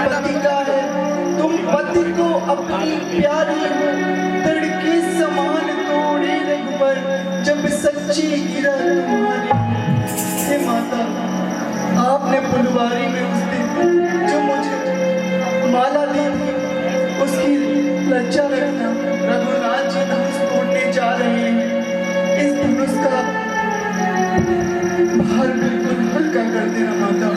पति का है, तुम पति को अपनी प्यारी तड़के समान तोड़े रघुवर, जब सच्ची हीरा तुम्हारी। हे माता, आपने फुलवारी में उस दिन जो मुझे माला दी थी, उसकी लज्जा रखना। रघुनाथ जी धनुष तोड़ने जा रहे हैं, इस धनुष का भार बिल्कुल हल्का कर देना माता।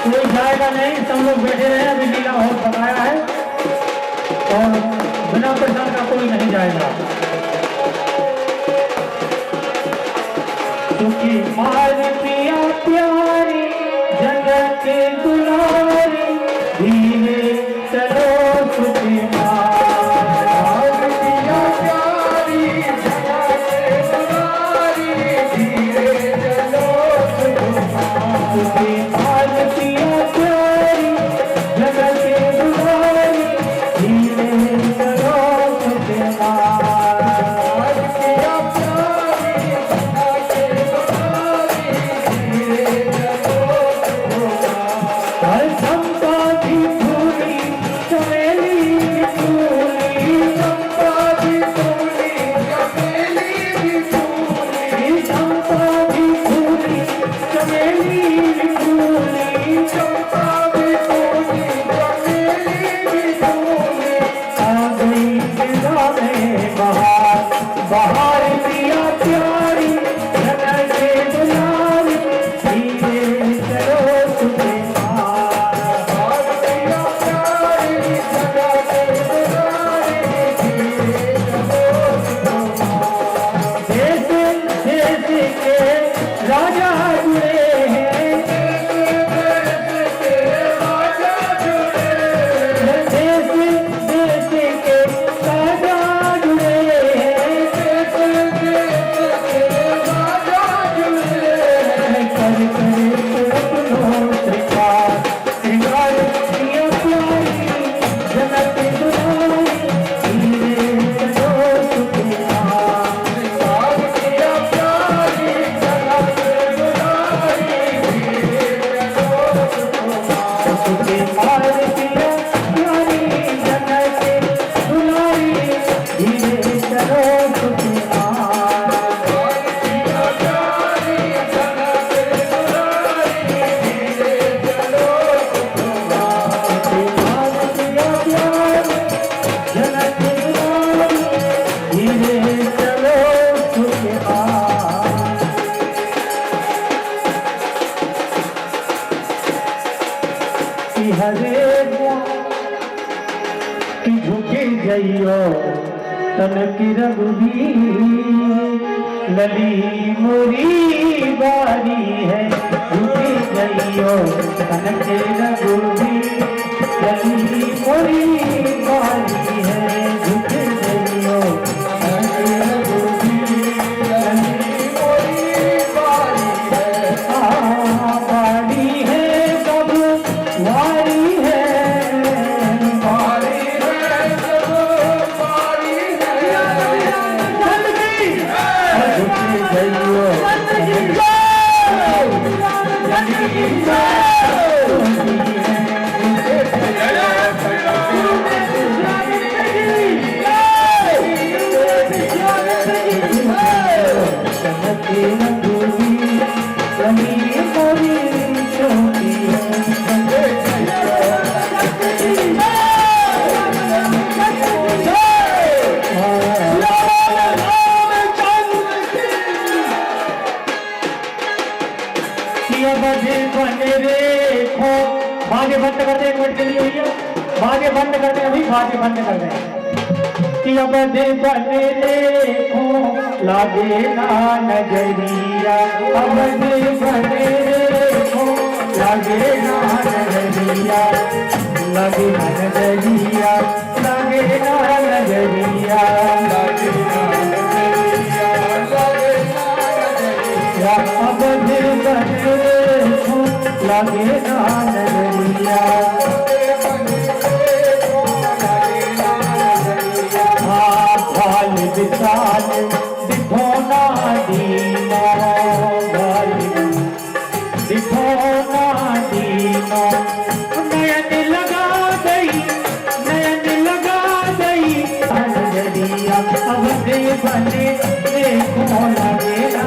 कोई जाएगा नहीं, सब लोग बैठे रहे। अभी लीला बहुत बताया है और बिना प्रसाद का कोई नहीं जाएगा, क्योंकि हमारी पिया प्यारी जगत के दुलारी, धीरे चलो सुखी जइयो तन की रघुबी लली मोरी बारी है झुकी जइयो तन की रघुबी लली मोरी बाजे बंद कर दे, अभी बाजे बंद कर दे कि अब बने देखो लागे ना नजरिया, अब बने देखो लागे ना नजरिया, लागे ना नजरिया, लागे ना नजरिया, लागे ना नजरिया, लागे ना नजरिया, अब बने देखो लागे ना नजरिया, विशाल दिखोना दीना, दिखोना दीना, नयन लगा गई, नयन लगा गई नजरिया, अब दे बने देखो लगे ना,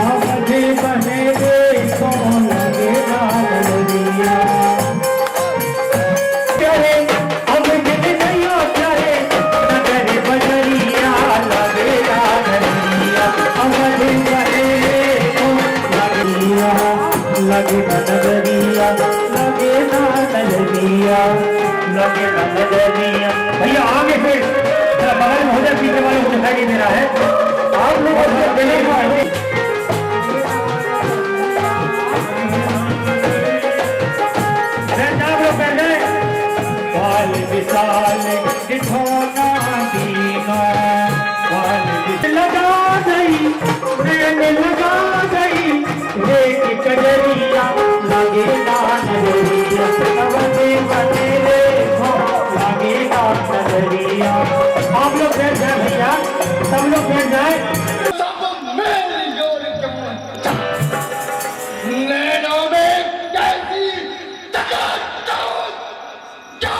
अब दे बने देखो लगे ना नजरिया, लगे ना नजरिया, लगे ना नजरिया, लगे ना नजरिया। भैया आगे फिर बगल में हो जाए, पीछे वाले को दिखाई नहीं दे रहा है, आप लोग आप लोग कर जाए बाल विशाल दिखोना दीना, बाल लगा गई, नयन लगा गई एक कजरिया, लगे ना नजरिया, अब बने देखो लगे ना नजरिया। आप लोग बैठ जाए भैया, सब लोग बैठ जाए। नैनों में कैसी चकाचौंध, क्या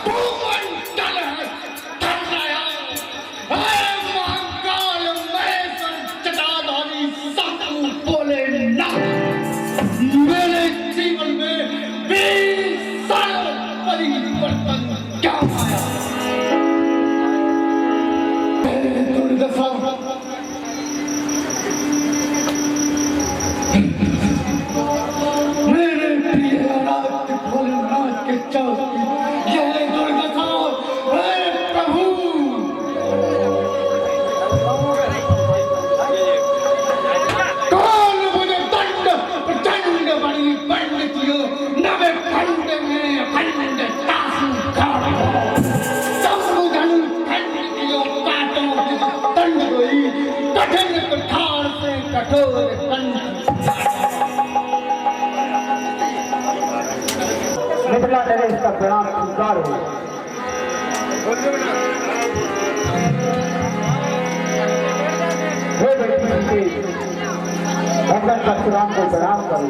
भूमंडल है ठंडाया, ऐ महाकाल महेश्वर जटाधारी साधु बोले ना, मेरे जीवन में 20 साल परिवर्तन क्या आया, दुर्दशा मेरे प्रिय अनाथ भोलेनाथ के चौकी यह दुर्दशा है प्रभु, कौन मुझे दंड प्रचंड बड़ी पंडितियों नवे खंड में खंड तासु खाड़ो, संबुधन खंडितियों काटो दंड गई, कठिन कुठार से कठोर कंठ, निकला तेरे इसका प्रणाम स्वीकार हो। हे बेटी भगवान परशुराम को प्रणाम करो।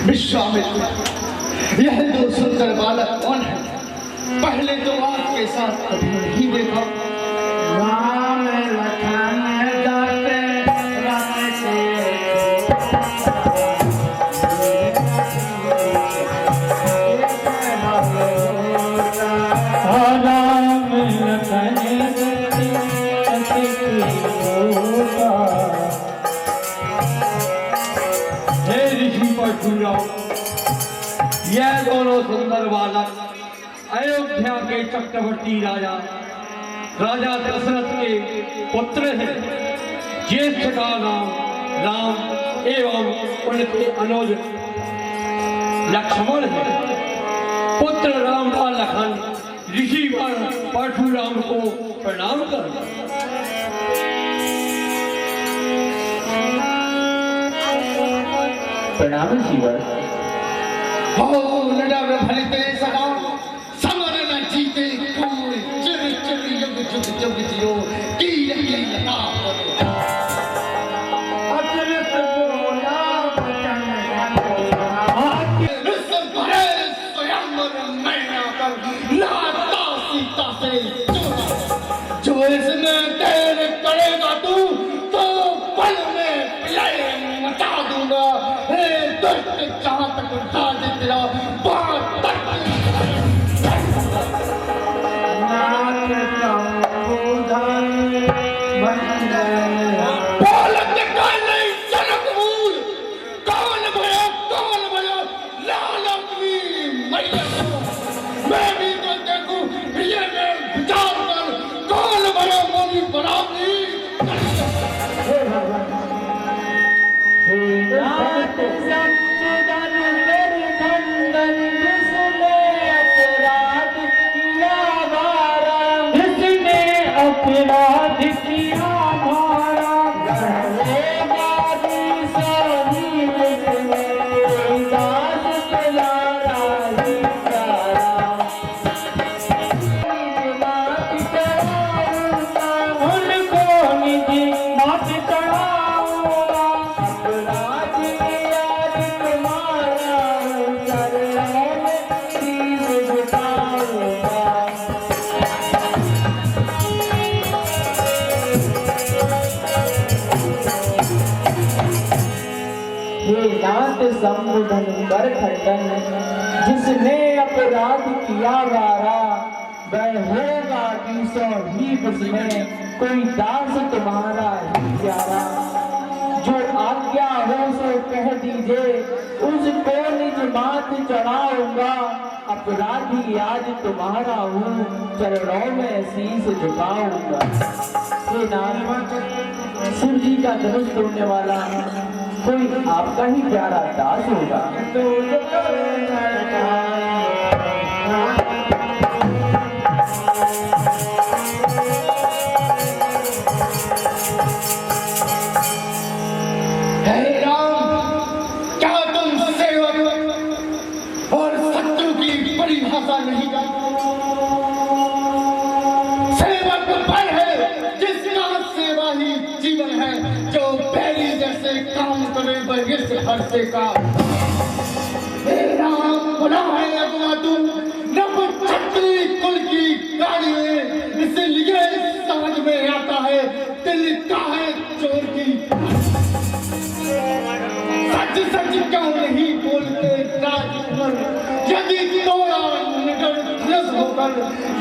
विश्वामित्र, यह दो सुंदर बालक कौन है? पहले तो आपके साथ कभी नहीं देखा। राम लखन जाते राम से राम लखन हे ऋषि परशुराम, यह दोनों सुंदर बालक अयोध्या के चक्रवर्ती राजा दशरथ के पुत्र हैं। ज्येष्ठ का नाम राम एवं उनके अनुज लक्ष्मण है। पुत्र राम का लखन ऋषि पर परशुराम को प्रणाम कर। प्रणाम ऋषिवर। भले तेरे सदा समर न जीते कोई, चिर चिर युग जुग जुग जियो कीर की लता पर। अतृप्त बोला वचन विश्व भरे स्वयंवर मैना कर लाता सीता से जोड़ा। जो इसमें देर करेगा तू तो पल चाहे जहां तक डाल दे तेरा बात तक संबोधन कर खंडन जिसने अपराध किया वारा वह होगा किसो ही उसमें कोई दास तुम्हारा ही प्यारा जो आज्ञा हो सो कह दीजिए उसको निज माथ चढ़ाऊंगा अपराधी आज तुम्हारा हूँ चरणों में शीश झुकाऊंगा। ये नाम शिव जी का धनुष तोड़ने वाला कोई आपका ही प्यारा दास होगा। हे राम, क्या तुम सेवक और शत्रु की परिभाषा नहीं जानते? सेवक वह है जिसका सेवा ही जीवन है, जो बैरी जैसे काम करे बहिष्ठ हर्षे का। हे राम, बुला है अगुआ तुम नव क्षत्रिय कुल की गाड़ी में, इसलिए समझ में आता है दिल का है चोर की। सच सच क्यों नहीं बोलते राजकुमार, यदि तोड़ा निकल धनुष होकर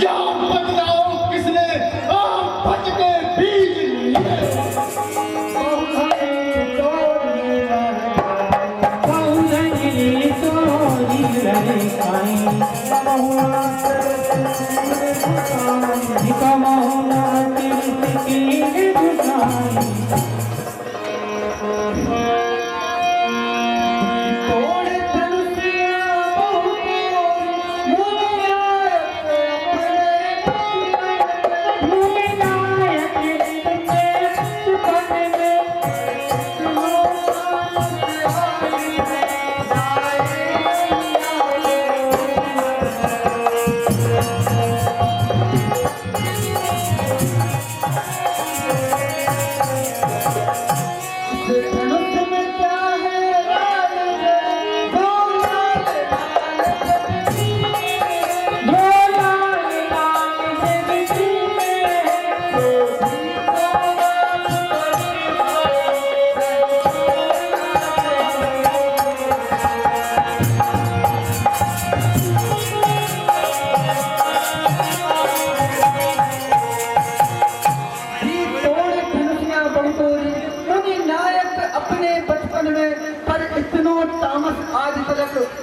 या बदलाव किसने आप बच के बीज लिए।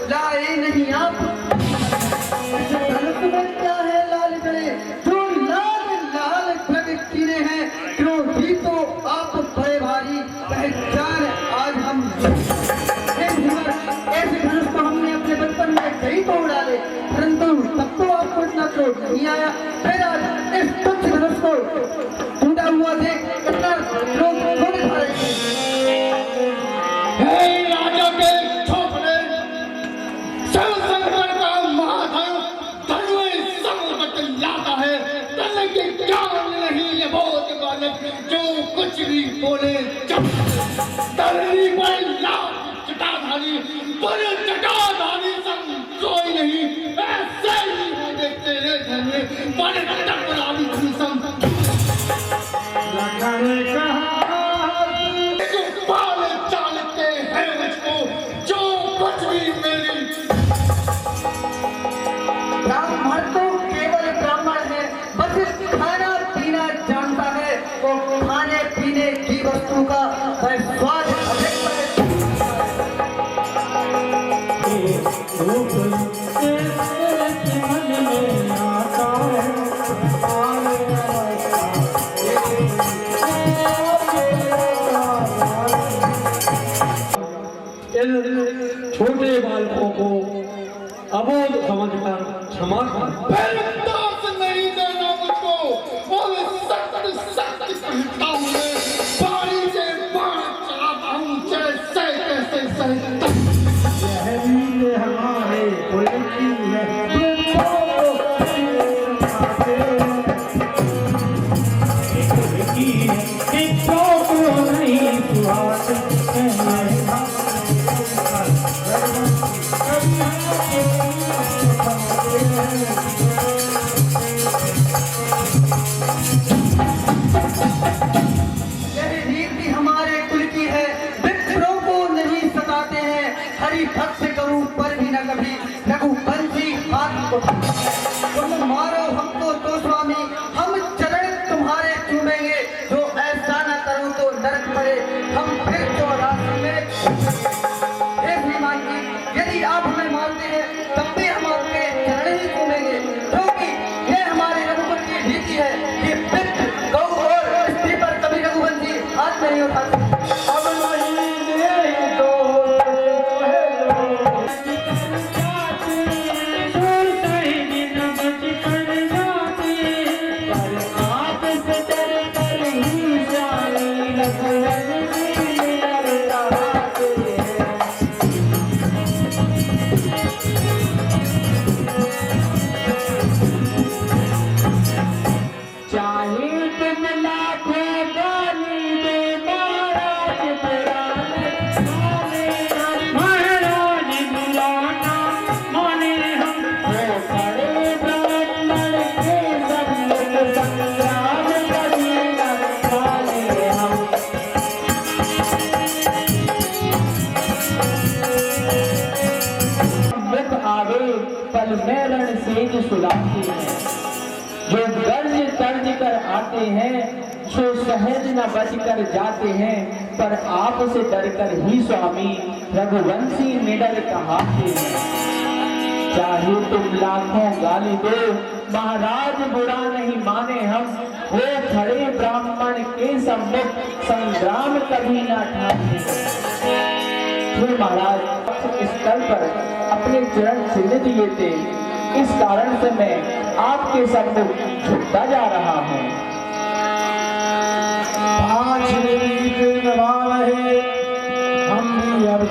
लाए नहीं आप धनुष में क्या है लाल गले जो लाल लाल प्रगट किने हैं, क्यों भी तो आप बड़े भारी पहचान आज हम। ऐसे धनुष को हमने अपने बचपन में कई तो उड़ा ले, परंतु तब तो आपको इतना क्रोध नहीं आया। फिर आज इस तुच्छ धनुष को टूटा हुआ देख कितना लोग क्रोध खा रहे हैं। जो कुछ भी बोले तरनी पर लाभ चटाधारी पर चटाधारी सब कोई नहीं, ऐसे ही हो देखते रहे घर में बड़े टकराली सब जो बाल चालते हैं मुझको, जो कुछ इन छोटे बालकों को अबोध समझकर क्षमा कर। दास नहीं देना मुझको और सत्य सत्य कहता हूँ मैं, बारी से बाण चलाता हूँ जैसे कैसे सहता। ये हमारे कुल की है हरि भक्त करूं पर भी न कभी रघुवंशी हाथ को तुम मारो हमको तो स्वामी हम चरण तुम्हारे चूमेंगे, जो ऐसा न करूं तो नरक पड़े हम फिर 84 में। हे श्रीमान जी, यदि आप हमें मानते हैं तब भी हम आपके चरण ही चूमेंगे, क्योंकि ये हमारे रघुकुल की रीति है कि पितृ गौ और स्त्री पर कभी रघुवंशी हाथ नहीं उठाते। पल में रण सेज सुलाते हैं, जो गर्ज तर्ज कर आते हैं, सो सहज न बच कर जाते हैं, पर आप से डर कर ही स्वामी रघुवंशी निडर कहाते हैं। चाहे तुम लाखों गाली दो महाराज बुरा नहीं माने हम, हो खड़े ब्राह्मण के सम्मुख संग्राम कभी न ठाते। महाराज इस स्थल पर अपने चरण चिन्ह दिए थे, इस कारण से मैं आपके सम्मुख झुकता जा रहा हूँ। हम भी अब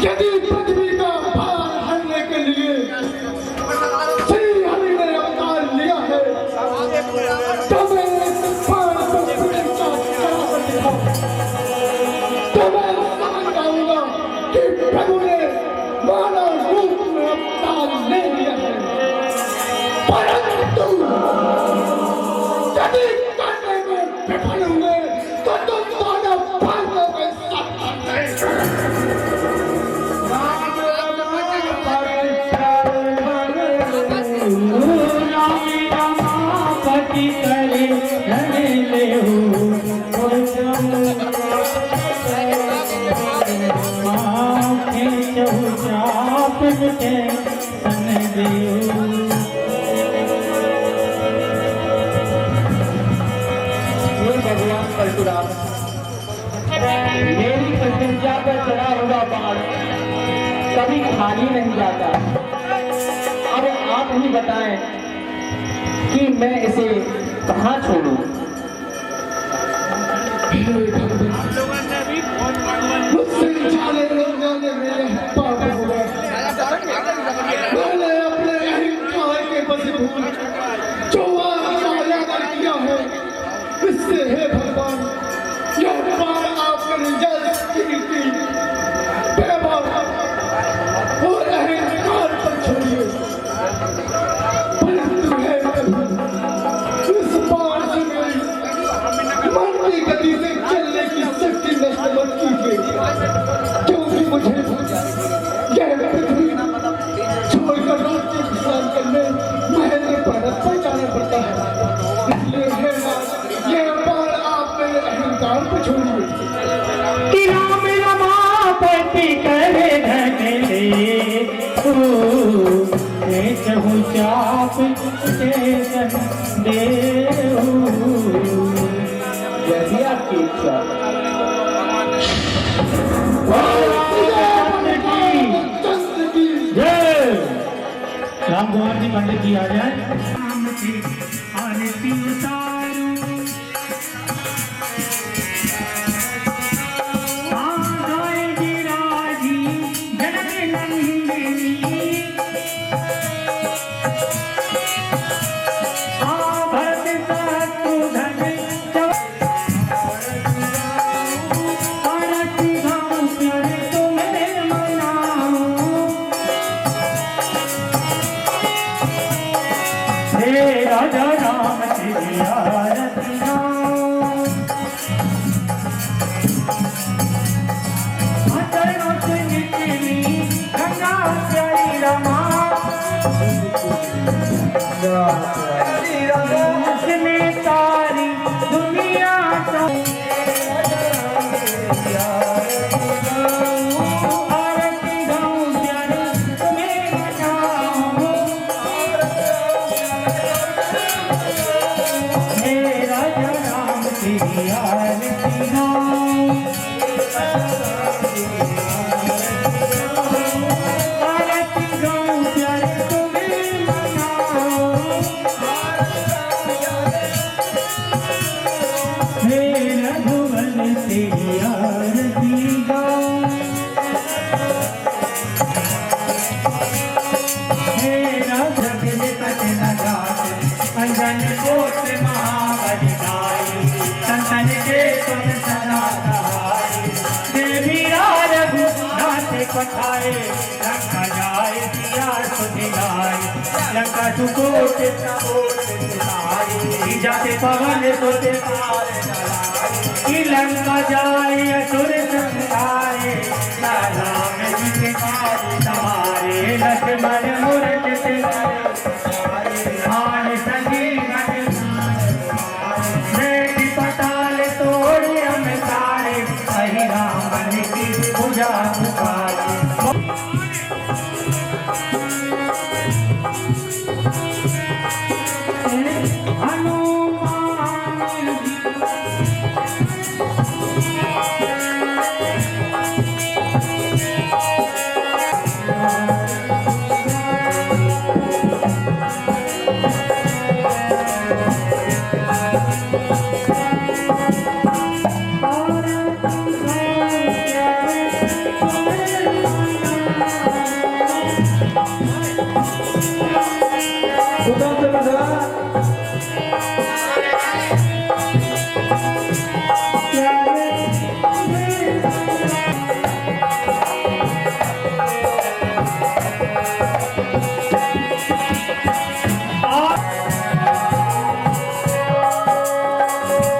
यदि पृथ्वी का भार हरने के लिए श्री हरि ने अवतार लिया है, तो मैं इस बाण को पृथ्वी का चढ़ाकर दिखाऊं, तो मैं समझ जाऊंगा कि प्रभु ने मानव रूप में अवतार ले लिया है। परंतु यदि करने में विफल हुए तो तुम दोनों भाइयों के साथ भगवान परशुराम, मेरी प्रतिज्ञा पर चढ़ा हुआ बाण कभी खाली नहीं जाता। अब आप ही बताएं कि मैं इसे कहाँ छोड़ूं? मुझसे जाने लोगों ने मेरे पाप हुए, मैंने अपने अहंकार के बलबूते जो आज्ञा किया है, इससे हे भगवान यह बाण आपके निजात की वैभव और अहंकार पर छोड़िए। परंतु हे प्रभु, इस बाण से मेरी मन की गति से चलने की शक्ति नष्ट मत कीजिए। चहु चाप चेतन देहु। जैसी आपकी इच्छा। राम कुमार जी पंडित जी आ जाए। राम से आरती उतारू, गाय गिराजी जनक नंदिनी, भरत शत्रुघ्न आरती गाऊं प्यारे तुम्हें मनाऊं। हे राजा राम तेरी आरती गाऊं, चरणों से निकली गंगा प्यारी रमा, उसमें सारी दुनिया का आरती गाऊं प्यारे तुम्हें मनाऊं। हे राजा राम तेरी आरती गाऊं, आरती गाऊं प्यारे तुम्हें मनाऊं। हे रघुवर तेरी आरती गाऊं, हे राघव निकट न जात, अंजन कोट महाबली गाई, संतन के तुम सदा सहाय। देवी रघुनाथ पठाए, लंका जाए सिया सुधिलाए, लंका सुकोट सकोट सिधारी, जाते पवन सोते पार चलाए, लंका जाए असुर संहारे, राम जी के काज सवारे। लक्ष्मण मूर्ति आन संजीवन बेटी पताल तोड़े हम सारे, हरि राम की पूजा पुकारे। हनुमान जी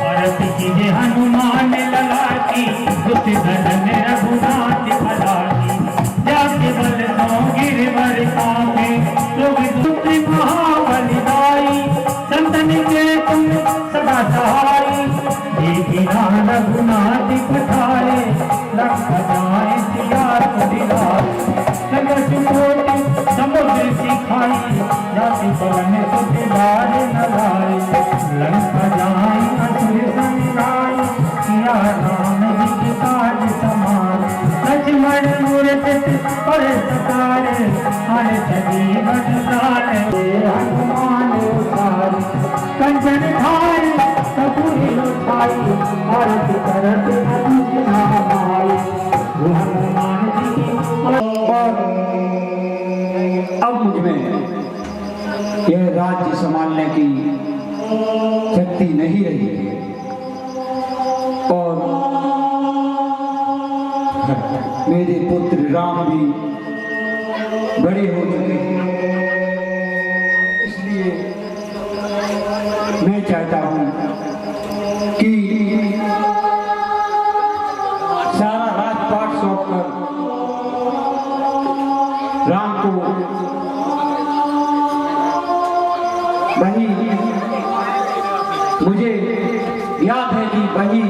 आरती कीजिए हनुमान लला की, दुष्ट धन रघुनाथ भला की, जाके बल सो गिरवर कामे, लोग दुष्ट महाबली दाई, संतन के तुम सदा सहाय। देवी रघुनाथ पठाए, लंका जाए सिया सुधिलाए, संकट कोटि समुद्र सिखाई, जाति पवन सुधिलाए न लाए। लंका जाए असुर संहार, सिया राम जी के काज समान। लक्ष्मण मूर्ति पर सतारे, हर सजीवन सारे। हनुमान उतारे कंचन ठाई, कपूर उठाई, आरती करत अति नामाई। हनुमान जी की अब मुझ में यह राज्य संभालने की शक्ति नहीं रही है, और मेरे पुत्र राम भी बड़े हो चुके हैं। इसलिए मैं चाहता हूं कि सारा राजपाट सौंपकर राम को वही, मुझे याद है कि वही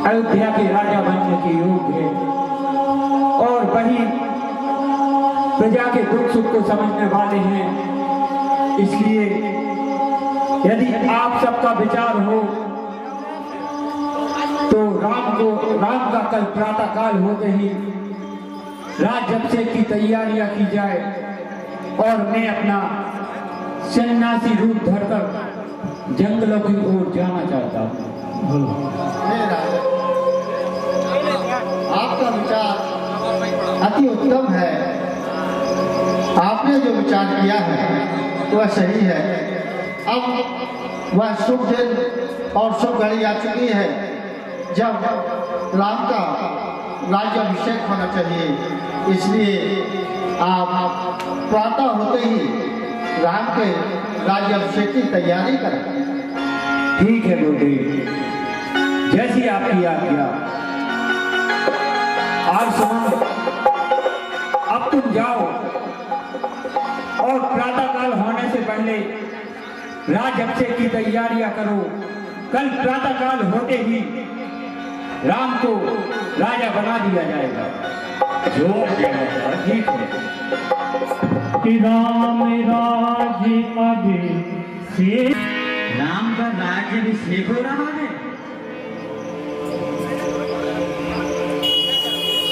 अयोध्या के राजा बनने के योग्य है, और वही प्रजा के दुख सुख को समझने वाले हैं। इसलिए यदि आप सबका विचार हो तो राम का कल प्रातः काल होते ही राज्याभिषेक की तैयारियां की जाए और मैं अपना सन्यासी रूप धरकर जंगलों की ओर जाना चाहता हूँ। आपका विचार अति उत्तम है। आपने जो विचार किया है वह सही है। अब वह शुभ दिन और शुभ घड़ी आ चुकी है जब राम का राज्याभिषेक होना चाहिए। इसलिए आप प्रातः होते ही राम के राज्याभिषेक की तैयारी करें। ठीक है गुरुदेव, जैसी आपकी आज्ञा। आज सुनो, अब तुम जाओ और प्रातःकाल होने से पहले राज्याभिषेक की तैयारियां करो। कल प्रातःकाल होते ही राम को राजा बना दिया जाएगा। जो ठीक है कि राम राज्य अभिषेक, राम का राज्याभिषेक हो रहा है,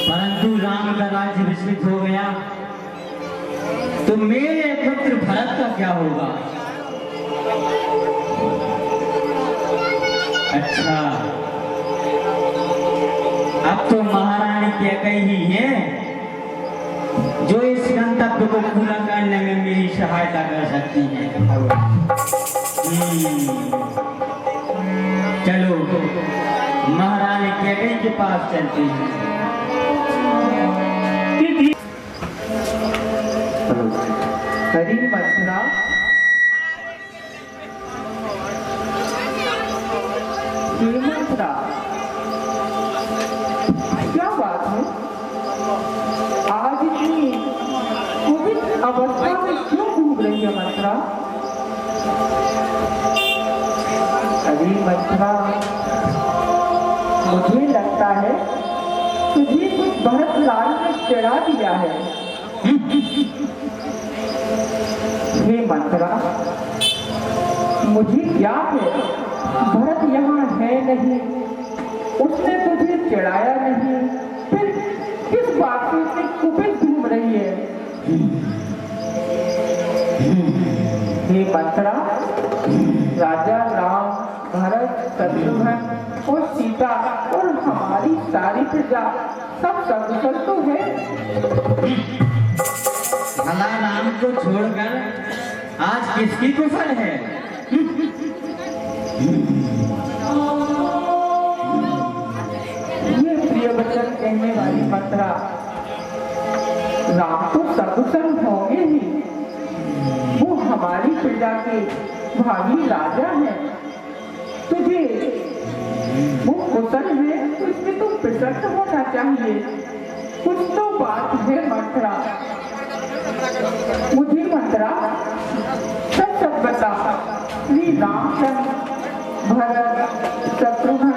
परंतु राम का राज्याभिषेक हो गया तो मेरे पुत्र भरत का क्या होगा? अच्छा, अब तो महारानी कैकेयी ही है जो इस गंतव्य को पूरा करने में मेरी सहायता कर सकती है। चलो महारानी कैकेयी के पास चलते हैं। हरी मथुरा मथुरा, क्या बात है? आज इतनी कुपित अवस्था में क्यों घूम रही है मथुरा? हरी मथुरा, मुझे लगता है तुझे कुछ भरत लाल ने चढ़ा दिया है। हे मथुरा, मुझे याद है भरत यहाँ है नहीं, उसने तुझे चढ़ाया नहीं, फिर किस बात से इतनी कुपित घूम रही है? हे मथुरा, राजा राम, भरत, शत्रुघ्न और सीता और हमारी सारी प्रजा सब सकुशल तो है। भला राम को छोड़कर आज किसकी कुशल है? ये प्रिय वचन कहने वाली मथुरा, राम तो सकुशल होंगे ही, वो हमारी प्रजा के भावी राजा हैं। तुझे वो कुशल है तो इसमें तो प्रसन्न होना चाहिए। कुछ तो बात है मथुरा। मुझे मथुरा सच सच बता, श्री रामचंद्र, भरत, शत्रुघ्न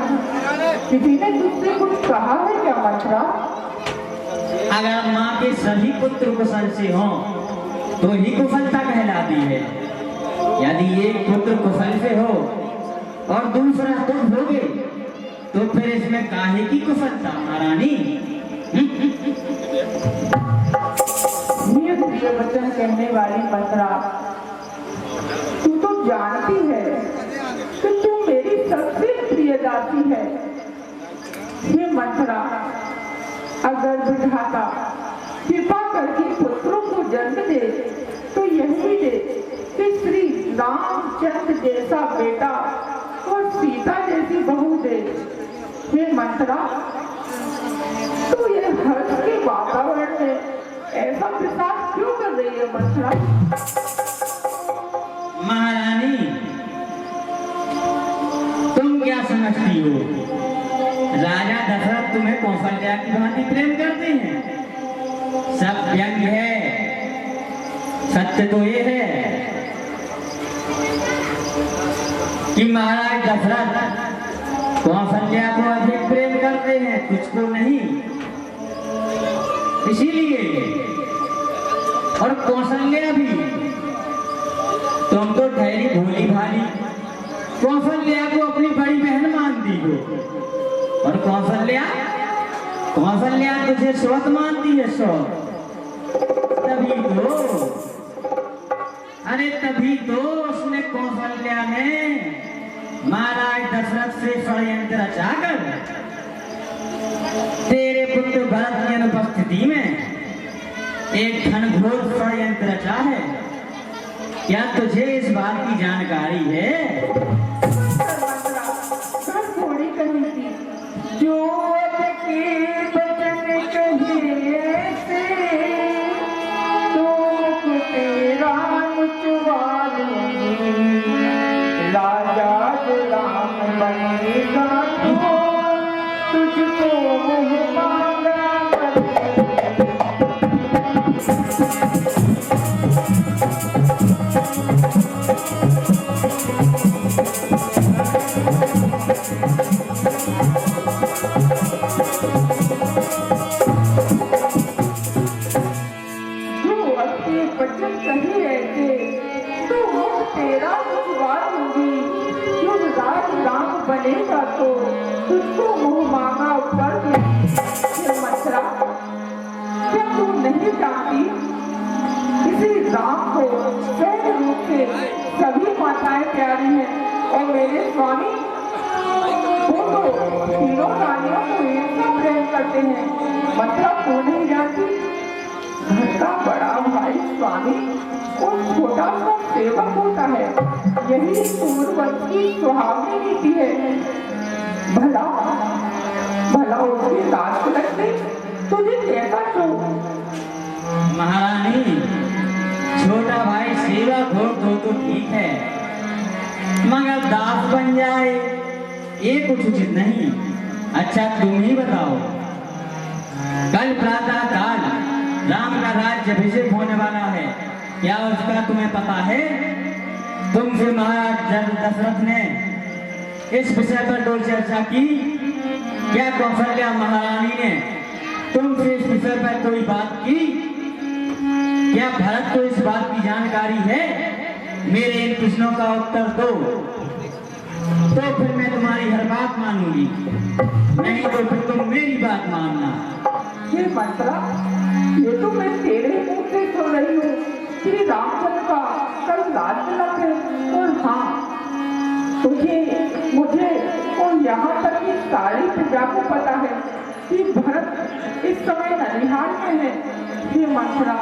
किसी ने तुझसे कुछ कहा है क्या मथुरा? अगर माँ के सभी पुत्र कुशल से हों तो ही कुशलता कहलाती है। यदि एक पुत्र कुशल से हो और दूसरा तुम होगे तो फिर इसमें काहे की कुशलता महारानी? ये प्रिय वचन कहने वाली मथुरा, तू तो जानती है कि तू मेरी सबसे प्रिय दासी है। ये मथुरा, अगर विधाता कृपा करके पुत्रों को जन्म दे तो यही दे कि श्री रामचंद्र जैसा बेटा और सीता जैसी बहू दे। हे मथुरा, तू ये हर्ष के वातावरण में ऐसा प्रसाद क्यों कर रही है मथुरा? महारानी, तुम क्या समझती हो? राजा दशरथ तुम्हें कौशल्या की भांति प्रेम करते हैं? सब व्यंग है, सत्य तो ये है कि महाराज दशरथ कौशल्या को अधिक प्रेम करते हैं, तुझको नहीं। इसीलिए और कौशल्या भी। तुम तो ठहरी भोली भाली, कौशल्या को अपनी बड़ी बहन मानती हो, और कौशल्या तुझे स्वत मानती है। तभी तो उसने कौशल्या ने महाराज दशरथ से षड्यंत्र रचाकर तेरे पुत्र भरत की अनुपस्थिति में एक घनघोर षड्यंत्र रचा है। क्या तुझे इस बात की जानकारी है? थोड़ी कही थी जो के बचन कहे से तो तेरा राजा राम बनेगा तो तुझको मुँह मांगा बचन कही रहते तो मुझ तेरा छुआ दूंगी। युग राज राम बनेगा तो तुझको मुँह मांगा कर दूंगी। मथुरा क्या तू नहीं जानती किसी राम को सहज रूप से सभी माताएं प्यारी हैं और मेरे स्वामी वो तो तीनों रानियों को एक साथ प्रेम करते हैं। मतलब तू नहीं जानती घर का बड़ा भाई स्वामी और छोटा सा सेवक होता है। यही सूर्यवंश की सुहावनी नीति है। भला भला उसकी लाज लगती तुझे कैसा क्यों? महारानी, छोटा भाई सेवक हो तो ठीक है, मगर दास बन जाए ये कुछ उचित नहीं। अच्छा तुम ही बताओ, कल प्रातः काल राम का राज्य अभिषेक होने वाला है, क्या उसका तुम्हें पता है? तुमसे महाराज दशरथ ने इस विषय पर दो चर्चा की। क्या कौशल्या महारानी ने तुमसे इस विषय पर कोई बात की? क्या भरत को इस बात की जानकारी है? मेरे इन प्रश्नों का उत्तर दो, तो फिर मैं तुम्हारी हर बात मानूंगी, नहीं तो फिर तुम मेरी बात मानना। ये मंत्रा ये तो मैं तेरे मुंह से सुन रही हूँ कि रामचंद्र का कल लाज तिलक है। और हाँ, तुझे मुझे और यहाँ तक की सारी प्रजा को पता है कि भरत इस समय ननिहाल में है। ये मंत्रा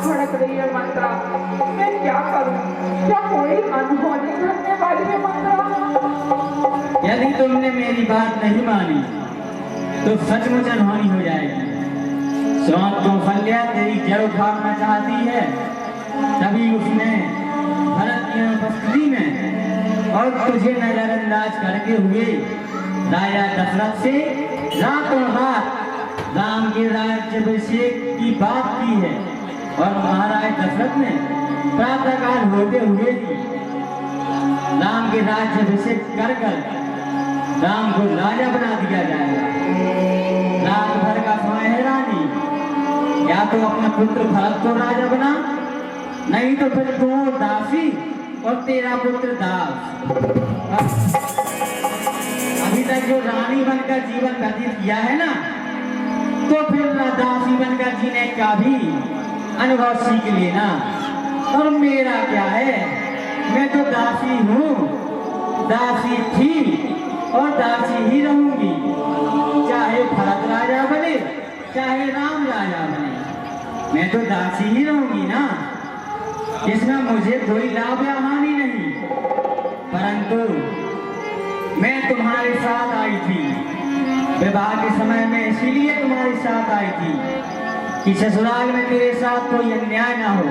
भड़क रही है। मंत्रा मैं क्या करूँ? क्या कोई अनहोनी घटने वाली है? मंत्रा यदि तुमने मेरी बात नहीं मानी तो सचमुच अनहोनी हो जाएगी। स्वयं कौशल्या तेरी जड़ उठाना चाहती है, तभी उसने भरत की उपस्थिति में और तुझे नजरअंदाज करके हुए राजा दशरथ से रातों रात राम के राज्याभिषेक की बात की है। और महाराज दशरथ ने प्रातःकाल होते हुए राम के राज्याभिषेक कर राम को राजा बना दिया जाएगा। रात भर का समय है रानी, या तो अपना पुत्र भरत को राजा बना, नहीं तो फिर तू दासी और तेरा पुत्र दास। अभी तक जो रानी बनकर जीवन व्यतीत किया है ना, तो फिर दासी बनकर जीने का भी अनुभव सीख लेना। और मेरा क्या है, मैं तो दासी हूँ, दासी थी और दासी ही रहूंगी। चाहे भरत राजा बने चाहे राम राजा बने, मैं तो दासी ही रहूंगी ना। इसमें मुझे कोई लाभ या हानि नहीं। परंतु मैं तुम्हारे साथ आई थी विवाह के समय में, इसीलिए तुम्हारे साथ आई थी कि ससुराल में तेरे साथ कोई अन्याय ना हो।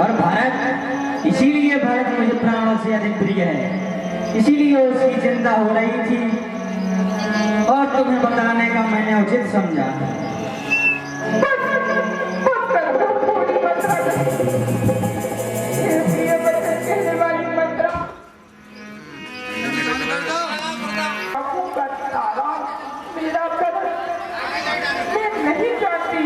और भरत, इसीलिए भरत मुझे प्राणों से अधिक प्रिय है, इसीलिए उसकी चिंता हो रही थी और तुम्हें बताने का मैंने उचित समझा। मैं नहीं चाहती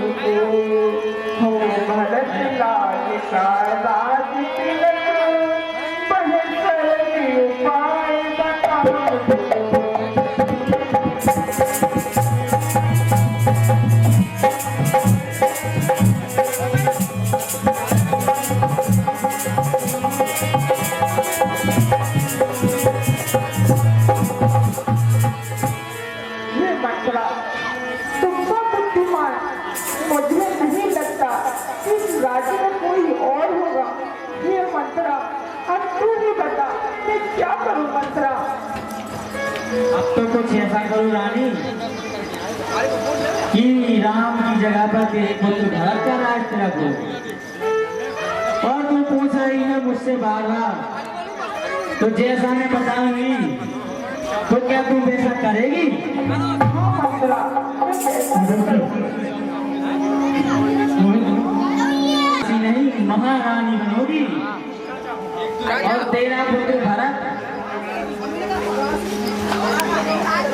हो भरत लाल का राज तिलक बहसर उपाय बताओ। ये मंत्रा तुमको बुद्धिमान मुझे नहीं लगता इस राज्य में कोई और होगा। ये मंत्रा अब तू ही बता मैं क्या करूं मंत्रा। अब तो कुछ ऐसा करो रानी कि राम की जगह पर तेरे पुत्र भरत का राज तिलक हो। और तू पूछ रही है मुझसे बार बार, तो जैसा मैं बताऊंगी तो क्या तू वैसा करेगी? हाँ मंत्रा मैं कैसा करूंगी। ऐसी नहीं महारानी बनोगी और तेरा पुत्र भरत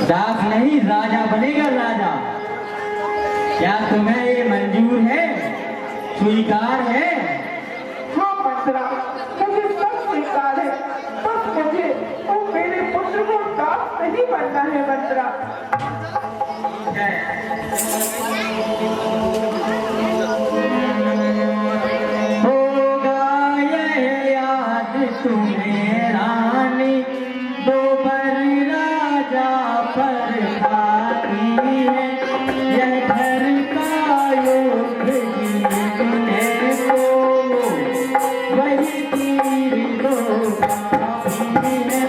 दास नहीं राजा बनेगा राजा। क्या तुम्हें ये मंजूर है, स्वीकार है? हाँ मंत्रा मुझे सब स्वीकार है, बस मुझे और मेरे पुत्र को दास नहीं बनना है मंत्रा। होगा यह याद तुम्हें रानी दो बर राजा पर खाती है। यह घर का योग जीतने को वही तीर दो काफी है।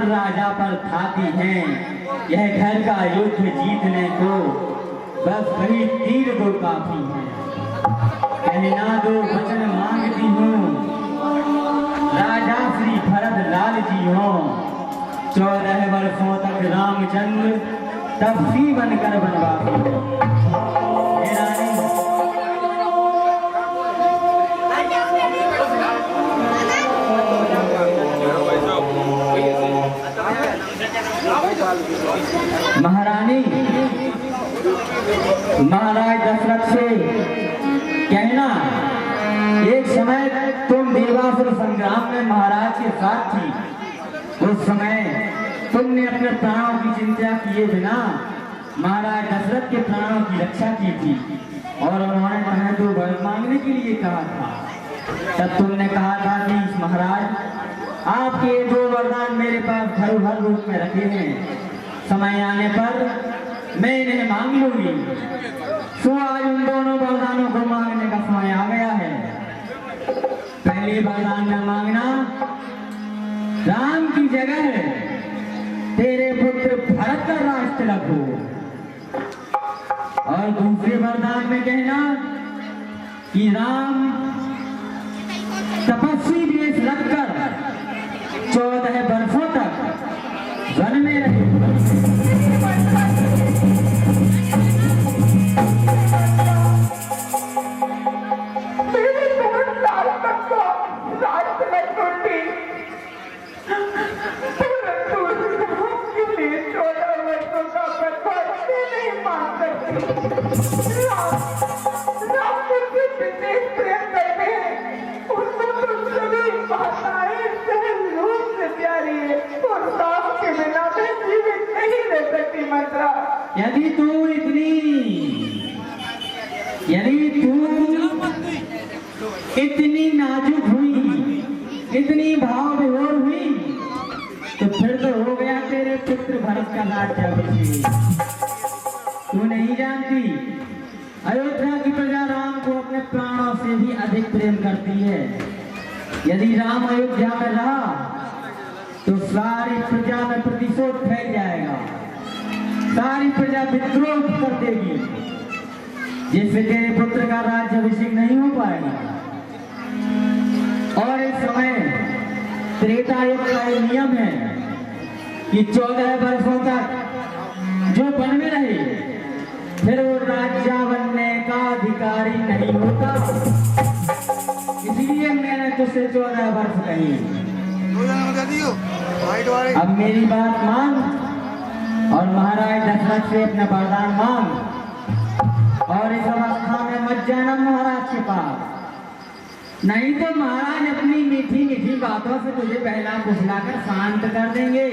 राजा पर खाती हैं। यह घर का युद्ध जीतने को बस वही तीर दो काफी है। कहना दो वचन मांगती हूँ, राजा श्री भरत लाल जी हो। 14 वर्षों तक रामचंद्र तपसी बनकर बनवाती हो। हे रानी, महारानी महाराज दशरथ से कहना, एक समय तुम देवासुर संग्राम में महाराज के साथ थी। उस समय तुमने अपने प्राणों की चिंता किए बिना महाराज दशरथ के प्राणों की रक्षा की थी और उन्होंने तुम्हें 2 वर मांगने के लिए कहा था। तब तुमने कहा था कि महाराज आपके 2 वरदान मेरे पास धरोहर रूप में रखे हैं, समय आने पर मैं इन्हें मांग लूंगी। सो आज उन दोनों वरदानों को मांगने का समय आ गया है। पहले वरदान में मांगना, राम की जगह तेरे पुत्र भरत का राज तिलक हो। और दूसरे वरदान में कहना कि राम तपस्वी वेश रखकर 14 वर्षों तक वन में रहे। मेरे 2 साल तक का राज तिलक छोड़ी, परंतु राम के लिए 14 वर्षों का बर्बाद नहीं मांग सकती। राम मुझसे विशेष प्रेम करते हैं, उनको तो सभी भाषाएं सहज रूप से प्यारी है। यदि तू इतनी नाजुक हुई, इतनी भाव विभोर हुई, तो फिर तो हो गया तेरे पुत्र भरत का राज्याभिषेक। तू नहीं जानती, अयोध्या की प्रजा राम को अपने प्राणों से भी अधिक प्रेम करती है। यदि राम अयोध्या में रहा तो सारी प्रजा में प्रतिशोध फैल जाएगा, सारी प्रजा विद्रोह कर देगी, जिससे तेरे पुत्र का राज्याभिषेक नहीं हो पाएगा। और इस समय त्रेता युग का एक नियम है कि 14 वर्षों तक जो वन में रहे फिर वो राजा बनने का अधिकारी नहीं होता। इसलिए मैंने तुझसे 14 वर्ष कही। अब मेरी बात मान और महाराज दशरथ से अपना वरदान मांग और इस अवस्था में मत जाना महाराज के पास, नहीं तो महाराज अपनी मीठी मीठी बातों से तुझे बहला फुसलाकर शांत कर देंगे।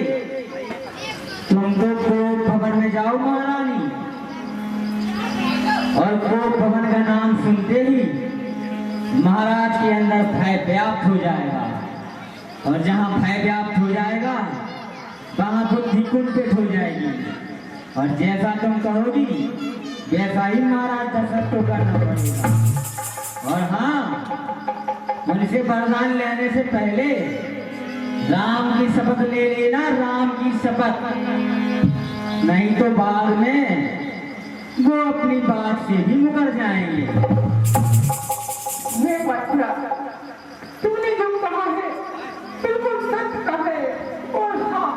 तुम तो कोप भवन में जाओ महारानी, और कोप भवन का नाम सुनते ही महाराज के अंदर भय व्याप्त हो जाएगा, और जहां भय व्याप्त हो जाएगा वहां बुद्धि कुंठित हो जाएगी, और जैसा तुम कहोगी वैसा ही महाराज दशरथ को करना पड़ेगा। और हाँ, उनसे वरदान लेने से पहले राम की शपथ ले लेना, राम की शपथ, नहीं तो बाद में वो अपनी बात से भी मुकर जाएंगे। हे मथुरा, तूने जो कहा है बिल्कुल सच कहा है। और हाँ,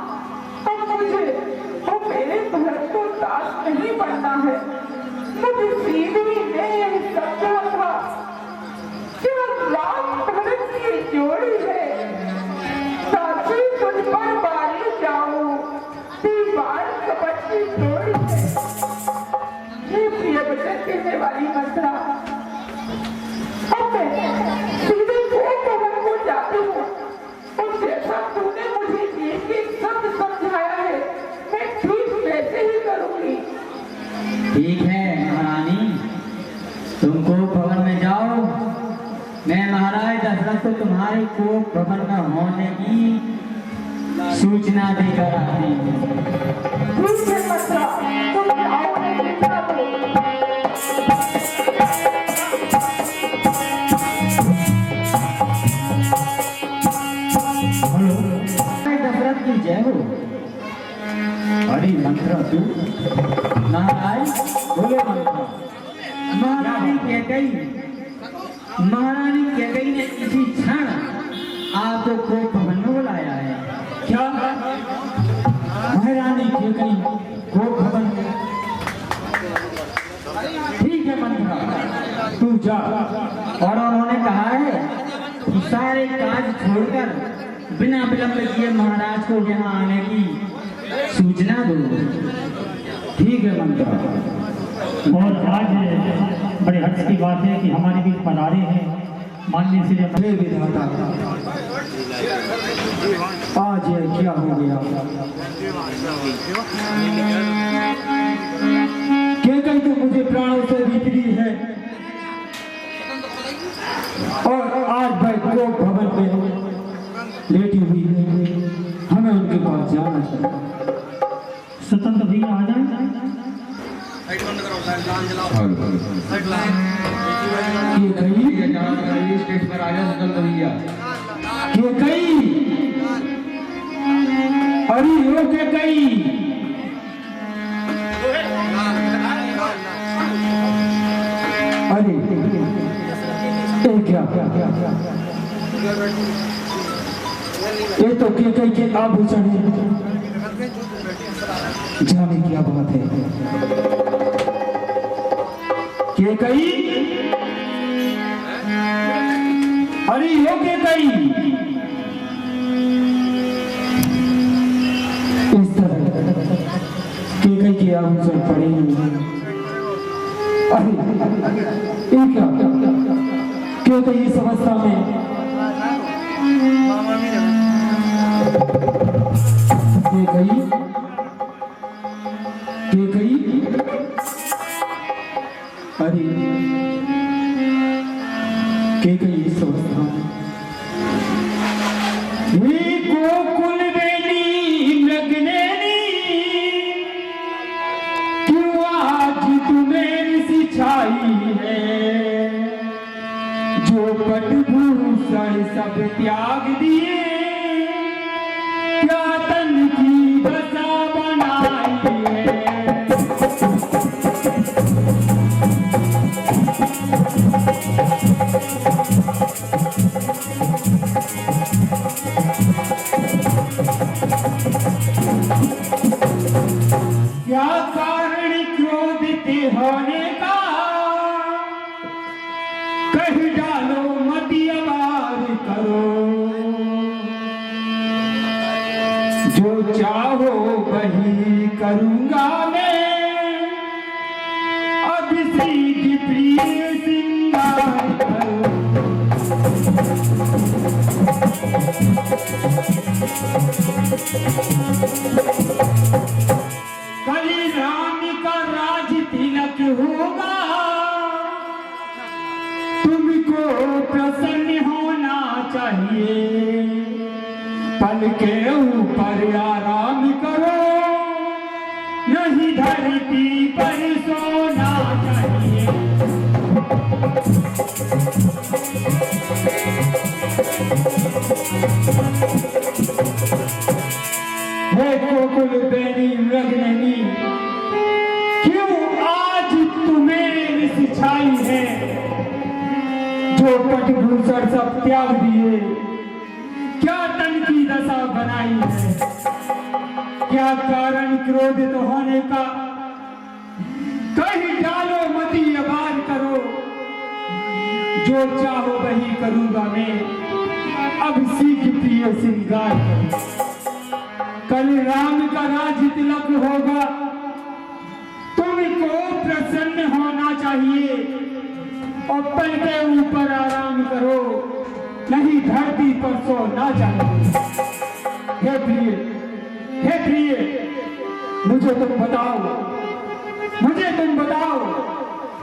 अब मुझे और मेरे भरत को दास नहीं बनना है। मुझे सीधे ने यही समझा था कि राम भरत की जोड़ी है। साथी तुझ पर बारी जाऊं, दीवार कपट की जोड़ी है। ये प्रिय वचन कहने वाली मथुरा, अब मैं सीधे कोप भवन को जाती हूँ, और जैसा तूने मुझे एक शब्द समझाया है मैं ठीक वैसे ही करूंगी। ठीक है महारानी, तुम कोप भवन में जाओ, मैं महाराज दशरथ को तुम्हारे कोप भवन में होने की सूचना देकर आती हूँ। ठीक है मथुरा, तुम जाओ, मैं चिंता करूँ। दशरथ की जय हो। अरे मंत्रा तू महाराज बोले मंत्रा। महारानी कैकेयी ने इसी क्षण आपको कोप भवन में बुलाया है। क्या महारानी कैकेयी कोप भवन में? ठीक है मंत्रा, तू जा। और उन्होंने कहा है कि सारे काज छोड़कर बिना विलंब किए महाराज को यहाँ आने की सूचना दो। ठीक है मंत्रा। और आज बड़े हर्ष की बात है कि हमारे बीच पधारे हैं माननीय श्री विधाता, आज ये क्या हो गया? कैकेयी तो मुझे प्राणों से भी प्रिय है, और आज भाई कोप भवन में लेटी हुई है, हमें उनके पास जाना चाहिए। स्वतंत्र भी आ जाए। अरे हो कैकेयी, अरे क्या ये तो कैकेयी के आभूषण है। जाने क्या बात है कैकेयी? अरे हो कैकेयी, इस तरह कैकेयी के आभूषण पड़े हैं। अरे ये क्या कैकेयी इस अवस्था में? कैकेयी, कैकेयी, अरे के गई इस अवस्था में ही गोकुल बेनी मृगनेनी क्यों आज तुम्हें सिंचाई है जो पटभूषण सब त्याग दिए क्या तन की दशा बनाई है क्या कारण क्रोधित होने का कह डालो मत आवाज करो जो चाहो वही करूंगा मैं अब सीधी प्रिय सिंगार करो कली राम का राज तिलक होगा तुमको प्रसन्न होना चाहिए पल के ऊपर आराम करो नहीं धरती पर सोना चाहिए हे गोकुल बेनी मृगनेनी क्यों आज तुम्हें सिंचाई है जो पटभूषण सब त्याग दिए क्या तन की दशा बनाई है क्या कारण क्रोधित होने का कहीं डालो मती आबाद करो जो चाहो वही करूंगा मैं अब सीख प्रिय सिंगार करो कल राम का राज तिलक होगा तुमको प्रसन्न होना चाहिए और पल के ऊपर आराम करो नहीं धरती पर सोना चाहिए हे प्रिय मुझे तुम बताओ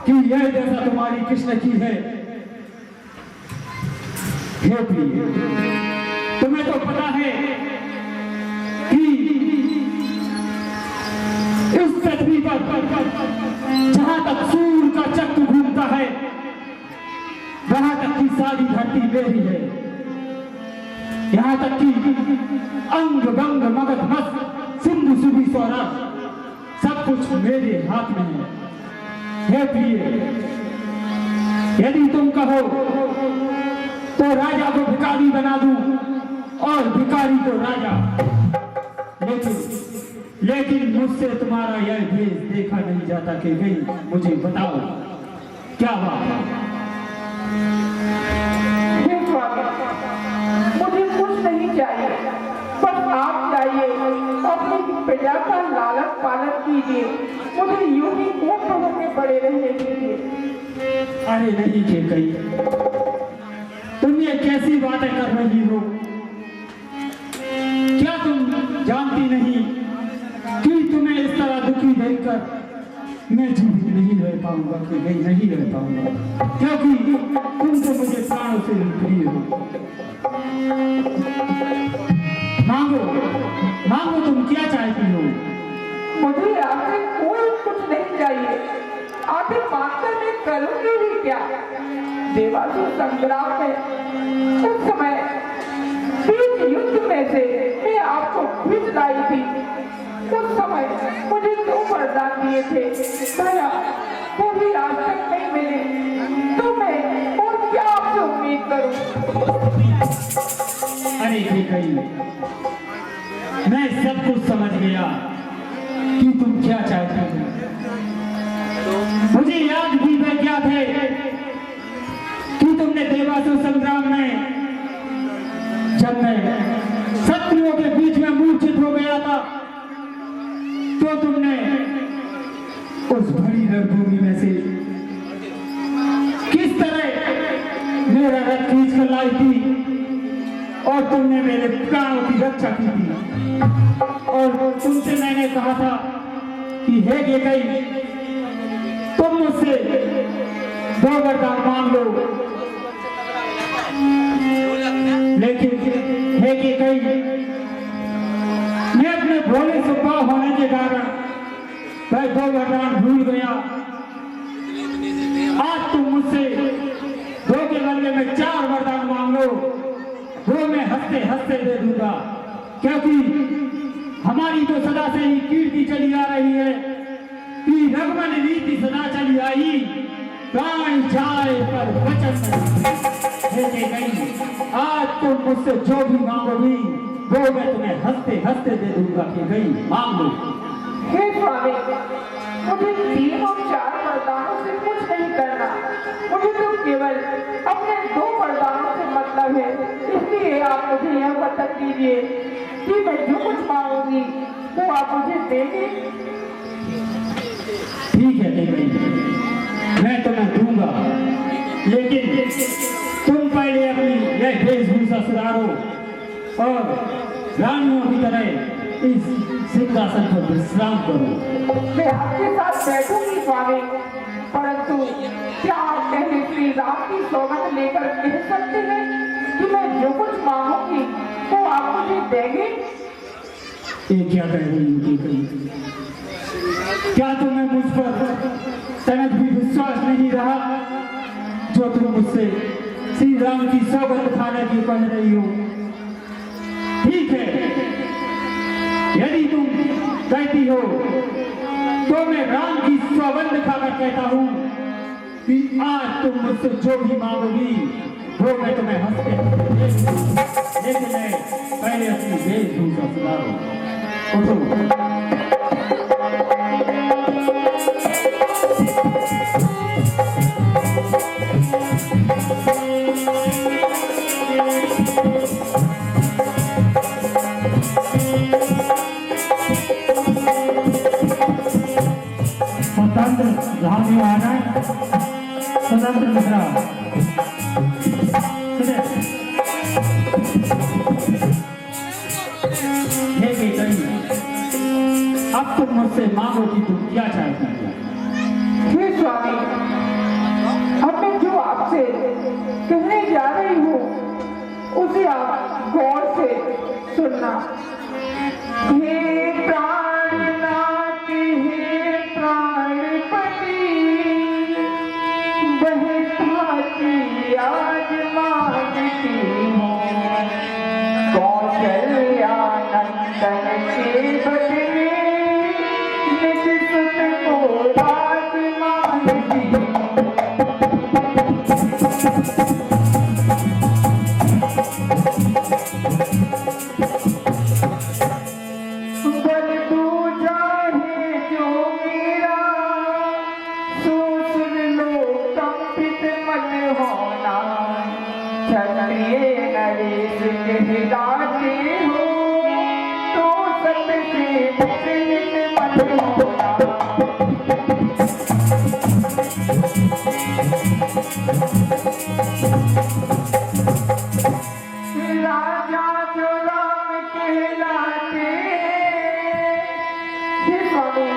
कि यह दशा तुम्हारी किसने की है हे प्रिय तुम्हें तो पता है कि इस पृथ्वी पर जहां तक सूर्य का चक्र घूमता है वहां तक की सारी धरती मेरी है यहां तक कि अंग बंग मगध मस्त सिंधु सुबी सौराष्ट्र सब कुछ मेरे हाथ में है हे प्रिय यदि तुम कहो तो राजा को भिखारी बना दूं और भिखारी को राजा लेकिन मुझसे तुम्हारा यह भेष देखा नहीं जाता कि गई मुझे बताओ क्या बात है मुझे कुछ नहीं चाहिए बस आप जाइए अपनी प्रजा का लालन पालन कीजिए मुझे यूं ही कोप में पड़े रहने दीजिए अरे नहीं के कही तुम ये कैसी बातें कर रही हो क्या तुम जानती नहीं कि तुम्हें इस तरह दुखी देखकर मैं जीवित नहीं रह पाऊंगा कि नहीं रह पाऊंगा क्योंकि तुम तो मुझे प्राणों से प्रिय हो मांगो तुम क्या चाहती हो मुझे आपसे कोई कुछ नहीं चाहिए आखिर मांगकर मैं करूंगी भी क्या देवासुर संग्राम में उस समय बीच युद्ध में से मैं आपको खींच लाई थी उस समय मुझे दो वरदान दिए थे दया वो भी आज तक नहीं मिले तो मैं और क्या आपसे उम्मीद करूं अरे कही मैं सब कुछ समझ गया कि तुम क्या चाहते हो मुझे याद भी मैं क्या थे कि तुमने देवासुर संग्राम में जब मैं शत्रुओं के बीच में मूर्छित हो गया था तो तुमने उस भरी रणभूमि में से किस तरह मेरा रथ खींच कर लाई थी और तुमने मेरे प्राणों की रक्षा की थी और तुमसे मैंने कहा था कि हे केकई तुम मुझसे दो वरदान मांग लो है कि कई मैं अपने भोले स्वभाव होने के कारण मैं 2 वरदान भूल गया। आज तुम मुझसे 2 के बदले में 4 वरदान मांग लो, वो मैं हंसते हंसते दे दूंगा, क्योंकि हमारी तो सदा से ही कीर्ति चली आ रही है कि रघुवन नीति सदा चली आई, प्राण जाए पर वचन नहीं। आज तुम मुझसे जो भी मांगोगी वो मैं तुम्हें हंसते हंसते दे दूंगा कि गई मांग लो। हे स्वामी, मुझे 3 और 4 वरदानों से कुछ नहीं करना, मुझे तो केवल अपने 2 वरदानों से मतलब है। इसलिए आप मुझे यह वचन दीजिए कि मैं जो कुछ मांगूंगी वो आप मुझे देंगे। ठीक है देवी, मैं तुम्हें दूंगा, लेकिन तुम पहले अपनी यह वेशभूषा सुधारो और रानियों की तरह इस सिंहासन पर विश्राम करो। मैं आपके साथ बैठूंगी स्वामी, परंतु क्या आप पहले श्री राम की सौगंध लेकर कह सकते हैं कि मैं जो कुछ मांगूंगी वो आप मुझे देंगे? ये क्या कह रही है? क्या तुम्हें मुझ पर तनिक भी विश्वास नहीं रहा जो तुम मुझसे श्री राम की सौगंध खाने की कह रही हो? ठीक है, यदि तुम कहती हो तो मैं राम की सौगंध खाकर कहता हूँ कि आज तुम मुझसे जो भी मांगोगी वो मैं तुम्हें हंसते लेकिन मैं पहले अपनी वेशभूषा सुधारूं। उठो। स्वतंत्र जहाँ भी आना है, स्वतंत्र मिश्रा अब तुम मुझसे मांगो कि तुम क्या चाहती हो। हे स्वामी, अब मैं जो आपसे कहने जा रही हूँ उसे आप गौर से सुनना। हे प्राणनाथ, हे प्राणपति, बहताती आज मांगती हूँ, कौशल्या नंदन के बदले निज सुत को राज मांगती हूँ। राजा जो राम कहलाते, हे स्वामी,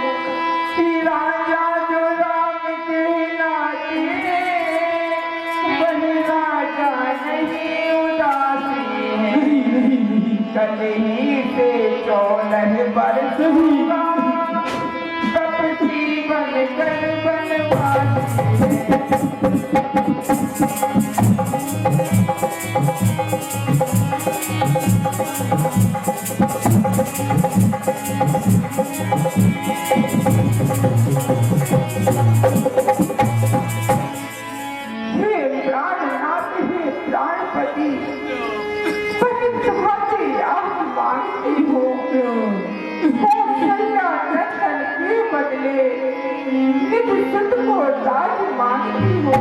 कि राजा जो राम कहलाते, वही राजा नहीं उदासी है। कल ही से 14 वर्ष हुआ, तब जीवन कर बनवासी। प्राणपति, के बदले निज सुत को राज मांगती हो,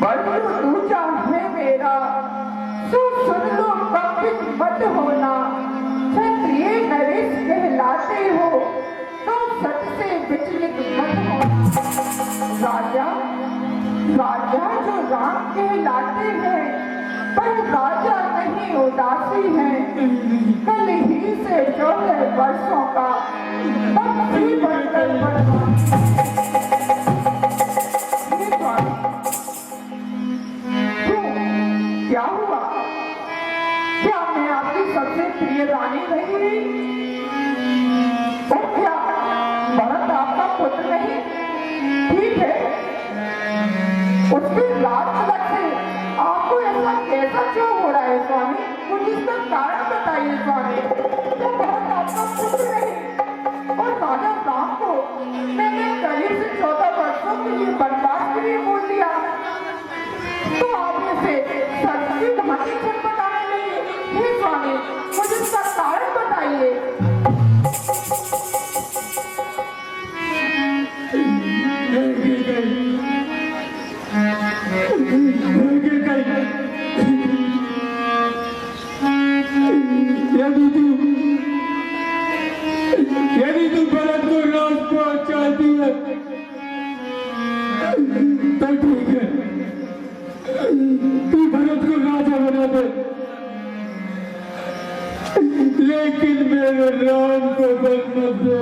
पर जो दूजा है मेरा, सो सुन लो कंपित मत होना। क्षत्रिय नरेश कहलाते हो तो सत से विचलित मत होना। राजा जो राम कहलाते हैं पर राजा नहीं उदासी है। कल ही से 14 वर्षों का तब भी बनकर क्या रानी रही। और क्या भरत आपका पुत्र नहीं? ठीक है, उसकी रात अलग से आपको ऐसा कैसा क्यों हो रहा है स्वामी? मुझे इसका कारण बताइए स्वामी। तो भरत आपका पुत्र नहीं और राजा राम को मैंने करीब से 14 वर्षों के लिए वनवास के लिए बोल दिया, तो आपने से सच्ची कहानी छटपटाने लगी। हे स्वामी, मुझे इसका कारण बताइए। यदि तू भरत को राज पहुंचाती है तो ठीक है, तू भरत को राजा बना दे, लेकिन मेरे राम को बस मत दे।